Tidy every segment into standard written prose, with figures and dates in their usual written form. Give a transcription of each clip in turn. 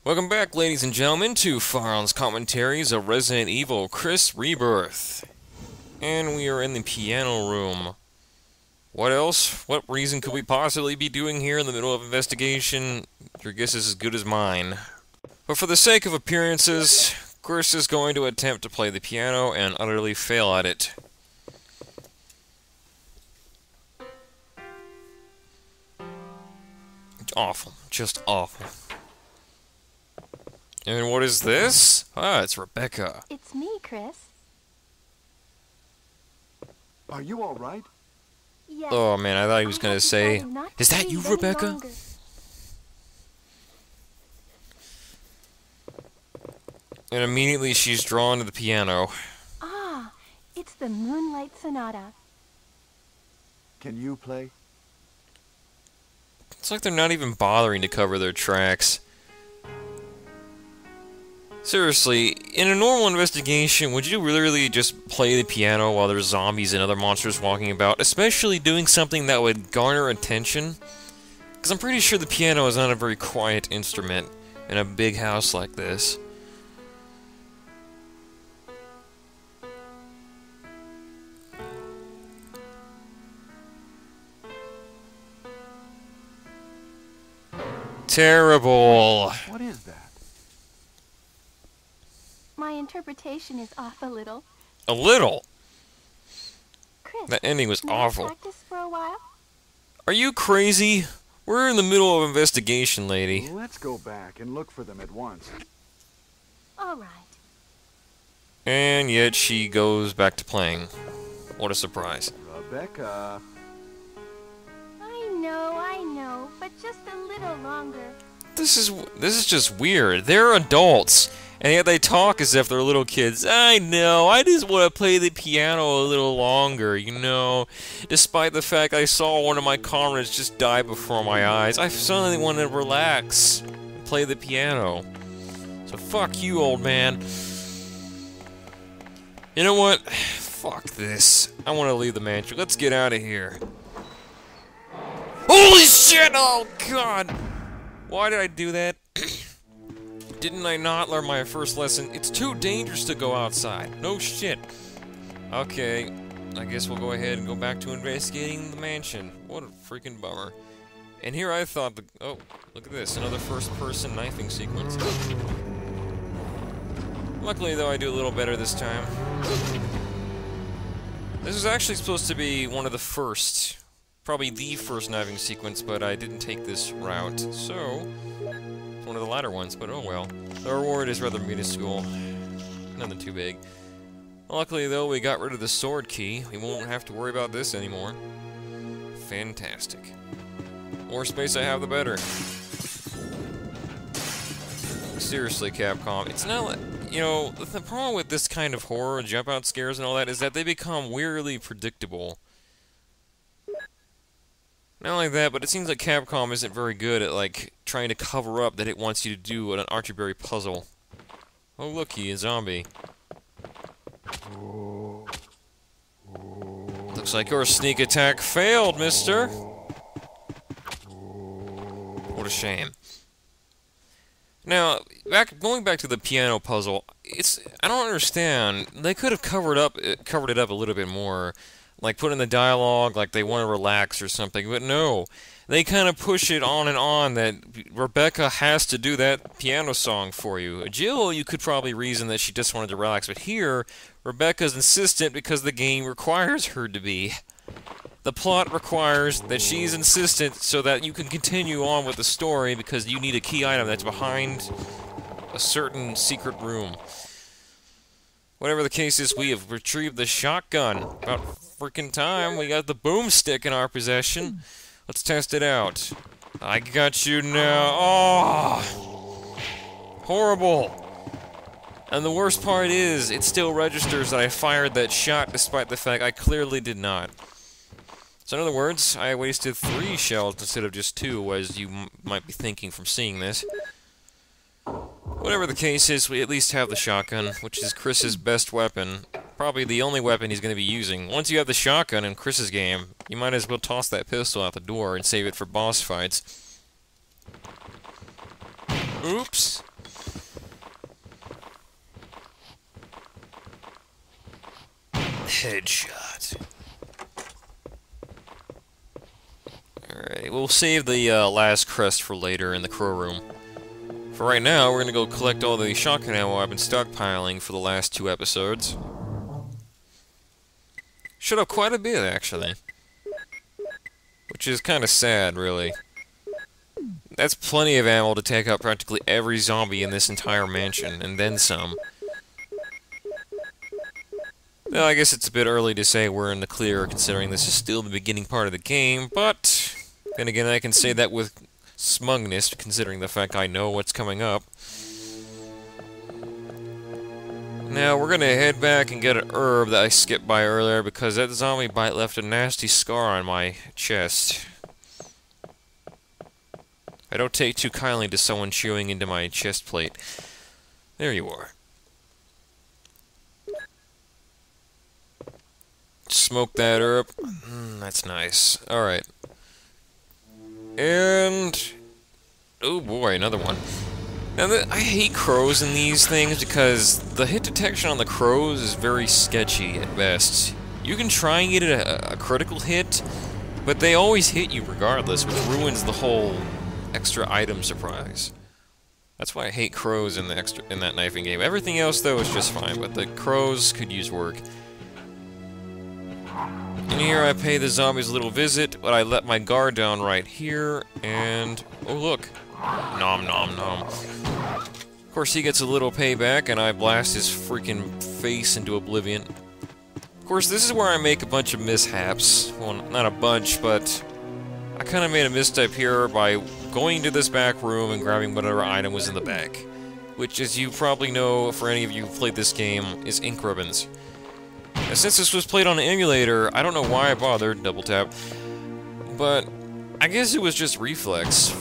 Welcome back, ladies and gentlemen, to Faron's commentaries of Resident Evil Chris Rebirth. And we are in the piano room. What else? What reason could we possibly be doing here in the middle of investigation? Your guess is as good as mine. But for the sake of appearances, Chris is going to attempt to play the piano and utterly fail at it. Awful. Just awful. And what is this? Ah, it's Rebecca. It's me, Chris. Are you all right? Yes. Oh man, I thought he was gonna say, "Is that you, Rebecca?" Longer. And immediately she's drawn to the piano. Ah, it's the Moonlight Sonata. Can you play? It's like they're not even bothering to cover their tracks. Seriously, in a normal investigation, would you really just play the piano while there's zombies and other monsters walking about, especially doing something that would garner attention? Because I'm pretty sure the piano is not a very quiet instrument in a big house like this. Terrible. What is that? My interpretation is off a little. A little? Chris, That ending was may I awful. practice for a while? Are you crazy? We're in the middle of investigation, lady. Let's go back and look for them at once. All right. And yet she goes back to playing. What a surprise. Rebecca. I know, but just a little longer. This is just weird. They're adults, and yet they talk as if they're little kids. I know, I just want to play the piano a little longer, you know. Despite the fact I saw one of my comrades just die before my eyes, I suddenly want to relax and play the piano. So fuck you, old man. You know what? Fuck this. I want to leave the mansion. Let's get out of here. Holy shit! Oh god! Why did I do that? Didn't I not learn my first lesson? It's too dangerous to go outside. No shit. Okay, I guess we'll go ahead and go back to investigating the mansion. What a freaking bummer. And here I thought the... Oh, look at this. Another first-person knifing sequence. Luckily, though, I do a little better this time. This is actually supposed to be one of the first... Probably the first knifing sequence, but I didn't take this route, so... It's one of the latter ones, but oh well. The reward is rather minuscule. Nothing too big. Luckily, though, we got rid of the sword key. We won't have to worry about this anymore. Fantastic. More space I have, the better. Seriously, Capcom, it's not like... You know, the problem with this kind of horror, jump-out scares and all that, is that they become weirdly predictable. Not only that, but it seems like Capcom isn't very good at, like, trying to cover up that it wants you to do an Archieberry puzzle. Oh, looky, a zombie. Looks like your sneak attack failed, mister! What a shame. Now, going back to the piano puzzle, I don't understand. They could have covered it up a little bit more. Like, put in the dialogue, like they want to relax or something, but no. They kind of push it on and on that Rebecca has to do that piano song for you. Jill, you could probably reason that she just wanted to relax, but here, Rebecca's insistent because the game requires her to be. The plot requires that she's insistent so that you can continue on with the story because you need a key item that's behind a certain secret room. Whatever the case is, we have retrieved the shotgun. About freaking time. We got the boomstick in our possession. Let's test it out. I got you now. Oh! Horrible. And the worst part is, it still registers that I fired that shot despite the fact I clearly did not. So in other words, I wasted 3 shells instead of just 2, as you might be thinking from seeing this. Whatever the case is, we at least have the shotgun, which is Chris's best weapon. Probably the only weapon he's going to be using. Once you have the shotgun in Chris's game, you might as well toss that pistol out the door and save it for boss fights. Oops. Headshot. Alright, we'll save the last crest for later in the crow room. For right now, we're gonna go collect all the shotgun ammo I've been stockpiling for the last 2 episodes. Shut up quite a bit, actually. Which is kinda sad, really. That's plenty of ammo to take out practically every zombie in this entire mansion, and then some. Well, I guess it's a bit early to say we're in the clear, considering this is still the beginning part of the game, but then again, I can say that with smugness, considering the fact I know what's coming up. Now, we're gonna head back and get an herb that I skipped by earlier, because that zombie bite left a nasty scar on my chest. I don't take too kindly to someone chewing into my chest plate. There you are. Smoke that herb. That's nice. Alright. And... oh boy, another one. Now, I hate crows in these things because the hit detection on the crows is very sketchy at best. You can try and get a critical hit, but they always hit you regardless, which ruins the whole extra item surprise. That's why I hate crows in that knifing game. Everything else, though, is just fine, but the crows could use work. And here I pay the zombies a little visit, but I let my guard down right here, and... oh, look. Nom nom nom. Of course, he gets a little payback, and I blast his freaking face into oblivion. Of course, this is where I make a bunch of mishaps. Well, not a bunch, but... I kind of made a misstep here by going to this back room and grabbing whatever item was in the back. Which, as you probably know, for any of you who've played this game, is ink ribbons. Now, since this was played on an emulator, I don't know why I bothered, double tap, but I guess it was just reflex.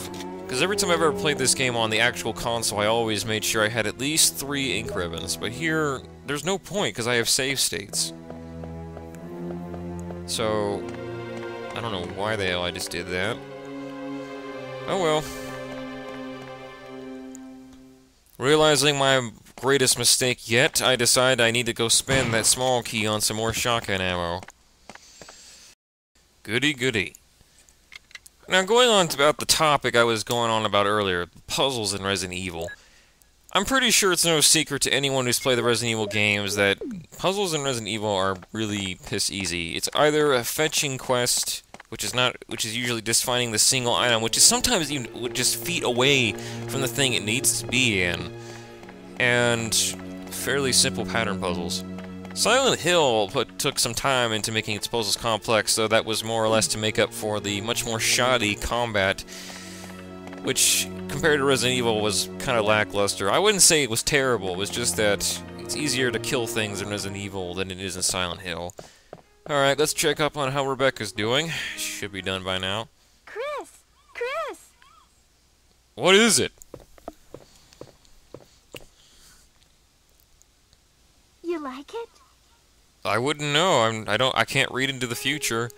Because every time I've ever played this game on the actual console, I always made sure I had at least 3 ink ribbons. But here, there's no point, because I have save states. So... I don't know why the hell I just did that. Oh well. Realizing my greatest mistake yet, I decide I need to go spend that small key on some more shotgun ammo. Goody goody. Now going on to about the topic I was going on about earlier, puzzles in Resident Evil. I'm pretty sure it's no secret to anyone who's played the Resident Evil games that puzzles in Resident Evil are really piss easy. It's either a fetching quest, which is usually just finding the single item, which is sometimes even just feet away from the thing it needs to be in, and fairly simple pattern puzzles. Silent Hill took some time into making its puzzles complex, though that was more or less to make up for the much more shoddy combat, which, compared to Resident Evil, was kind of lackluster. I wouldn't say it was terrible, it was just that it's easier to kill things in Resident Evil than it is in Silent Hill. Alright, let's check up on how Rebecca's doing. Should be done by now. Chris! Chris! What is it? You like it? I wouldn't know. I can't read into the future.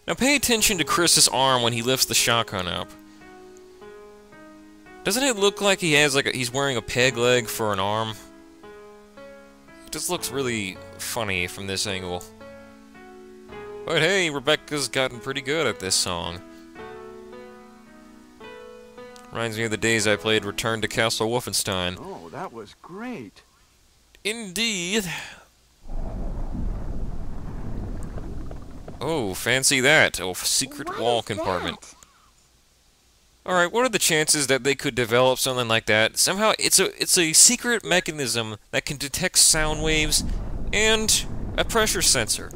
Now pay attention to Chris's arm when he lifts the shotgun up. Doesn't it look like he has he's wearing a peg leg for an arm? It just looks really funny from this angle. But hey, Rebecca's gotten pretty good at this song. Reminds me of the days I played Return to Castle Wolfenstein. Oh, that was great. Indeed. Oh, fancy that. Oh, secret wall compartment. Alright, what are the chances that they could develop something like that? Somehow, it's a secret mechanism that can detect sound waves and a pressure sensor.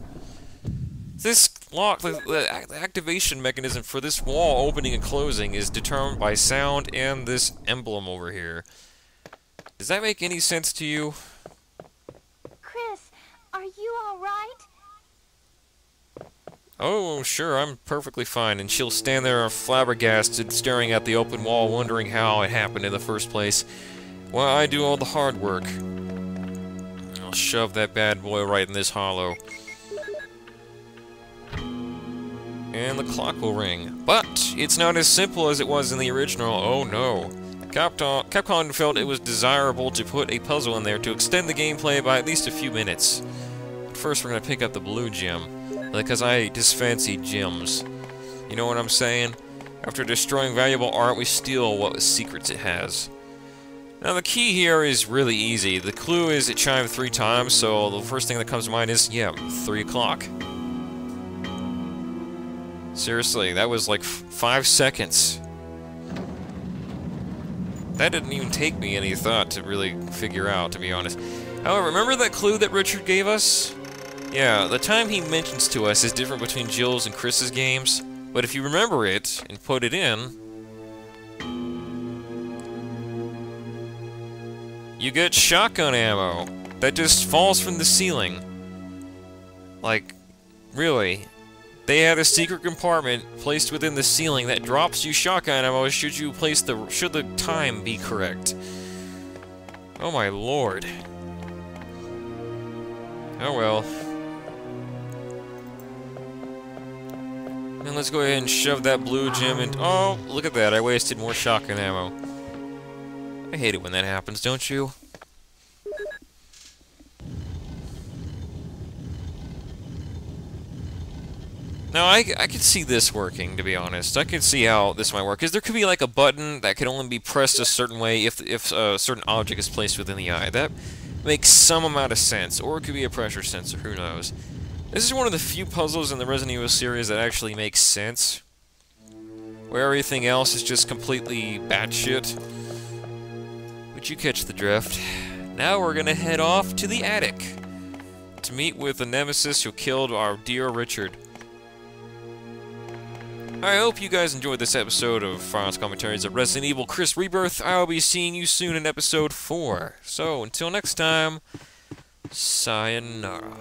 This lock, the activation mechanism for this wall opening and closing is determined by sound and this emblem over here. Does that make any sense to you? Chris, are you alright? Oh, sure, I'm perfectly fine. And she'll stand there flabbergasted, staring at the open wall, wondering how it happened in the first place. Well, I do all the hard work. I'll shove that bad boy right in this hollow. And the clock will ring. But it's not as simple as it was in the original. Oh no. Capcom felt it was desirable to put a puzzle in there to extend the gameplay by at least a few minutes. first we're gonna pick up the blue gem, because I just fancy gems. You know what I'm saying? After destroying valuable art, we steal what secrets it has. Now the key here is really easy. The clue is it chimed 3 times, so the first thing that comes to mind is, yeah, 3 o'clock. Seriously, that was like 5 seconds. That didn't even take me any thought to really figure out, to be honest. However, remember that clue that Richard gave us? Yeah, the time he mentions to us is different between Jill's and Chris's games, but if you remember it and put it in, you get shotgun ammo that just falls from the ceiling. Like, really. They had a secret compartment placed within the ceiling that drops you shotgun ammo should the time be correct. Oh my lord. Oh well. And let's go ahead and shove that blue gem in. Oh, look at that, I wasted more shotgun ammo. I hate it when that happens, don't you? Now, I could see this working, to be honest. I could see how this might work, because there could be like a button that could only be pressed a certain way if a certain object is placed within the eye. That makes some amount of sense, or it could be a pressure sensor, who knows. This is one of the few puzzles in the Resident Evil series that actually makes sense, where everything else is just completely batshit. But you catch the drift. Now we're gonna head off to the attic to meet with the nemesis who killed our dear Richard. I hope you guys enjoyed this episode of Firearms Commentaries of Resident Evil Chris Rebirth. I'll be seeing you soon in episode 4. So, until next time, sayonara.